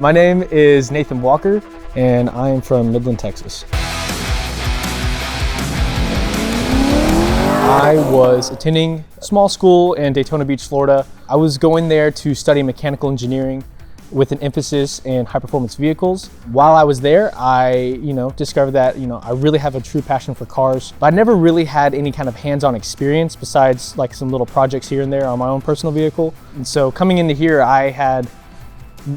My name is Nathan Walker, and I am from Midland, Texas. I was attending a small school in Daytona Beach, Florida. I was going there to study mechanical engineering with an emphasis in high-performance vehicles. While I was there, I discovered that I really have a true passion for cars. But I never really had any kind of hands-on experience besides like some little projects here and there on my own personal vehicle. And so coming into here,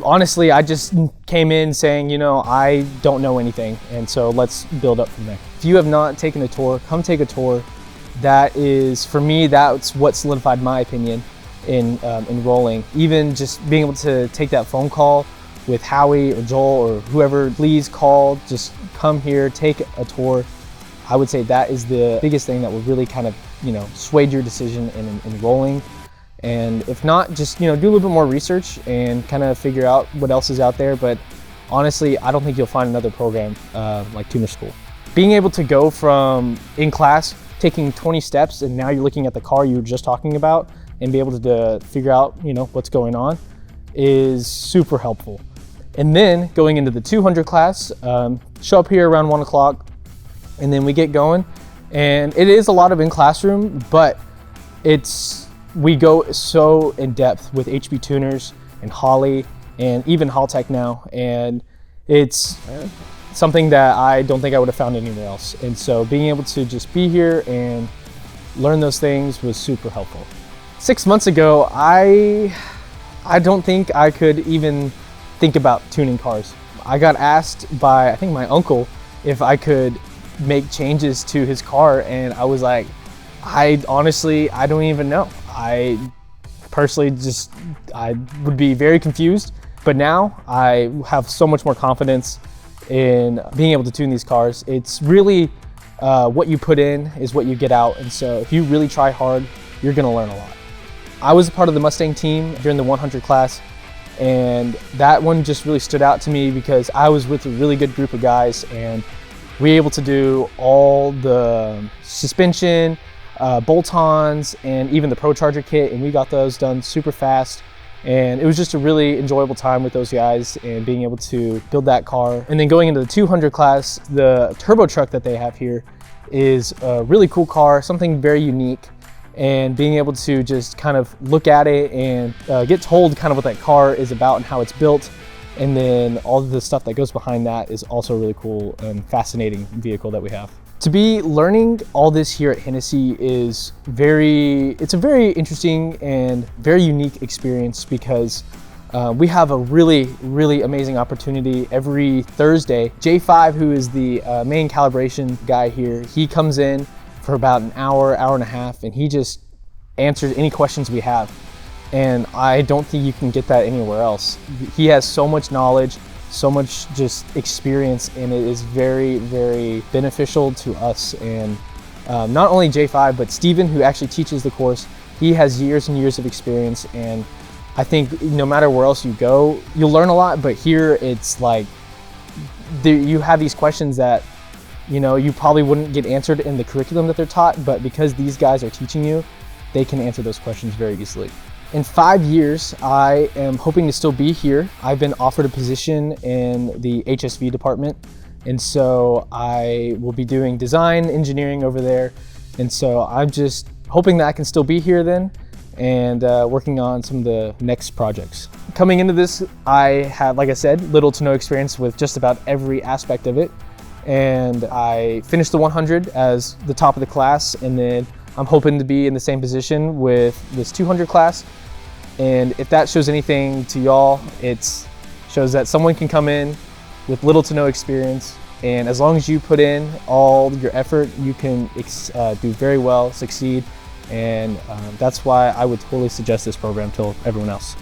honestly, I just came in saying, I don't know anything, and so let's build up from there. If you have not taken a tour, come take a tour. That is, for me, that's what solidified my opinion in enrolling. Even just being able to take that phone call with Howie or Joel or whoever, please call, just come here, take a tour. I would say that is the biggest thing that would really kind of, swayed your decision in enrolling. And if not, just do a little bit more research and kind of figure out what else is out there. But honestly, I don't think you'll find another program like tuner school. Being able to go from in class, taking 20 steps, and now you're looking at the car you were just talking about and be able to figure out what's going on is super helpful. And then going into the 200 class, show up here around 1 o'clock, and then we get going. And it is a lot of in classroom, but we go so in depth with HB tuners and Holley and even Haltech now, and it's something that I don't think I would have found anywhere else. And so being able to just be here and learn those things was super helpful. 6 months ago, I don't think I could even think about tuning cars. I got asked by, I think, my uncle if I could make changes to his car, and I was like, I don't even know. I personally I would be very confused, but now I have so much more confidence in being able to tune these cars. It's really what you put in is what you get out, and so if you really try hard, you're gonna learn a lot. I was a part of the Mustang team during the 100 class, and that one just really stood out to me because I was with a really good group of guys, and we were able to do all the suspension, bolt-ons, and even the Pro Charger kit, and we got those done super fast. And it was just a really enjoyable time with those guys and being able to build that car. And then going into the 200 class, the turbo truck that they have here is a really cool car, something very unique. And being able to just kind of look at it and get told kind of what that car is about and how it's built. And then all of the stuff that goes behind that is also a really cool and fascinating vehicle that we have. To be learning all this here at Hennessey it's a very interesting and very unique experience because we have a really, really amazing opportunity every Thursday. J5, who is the main calibration guy here, he comes in for about an hour, hour and a half, and he just answers any questions we have. And I don't think you can get that anywhere else. He has so much knowledge, so much just experience, and it is very, very beneficial to us. And not only J5, but Steven, who actually teaches the course, he has years and years of experience. And I think no matter where else you go, you'll learn a lot, but here it's like, you have these questions that you probably wouldn't get answered in the curriculum that they're taught, but because these guys are teaching you, they can answer those questions very easily. In 5 years, I am hoping to still be here. I've been offered a position in the HSV department, and so I will be doing design engineering over there. And so I'm just hoping that I can still be here then and working on some of the next projects. Coming into this, I had, like I said, little to no experience with just about every aspect of it. And I finished the 100 as the top of the class, and then I'm hoping to be in the same position with this 200 class. And if that shows anything to y'all, it shows that someone can come in with little to no experience, and as long as you put in all your effort, you can do very well, succeed, and that's why I would totally suggest this program to everyone else.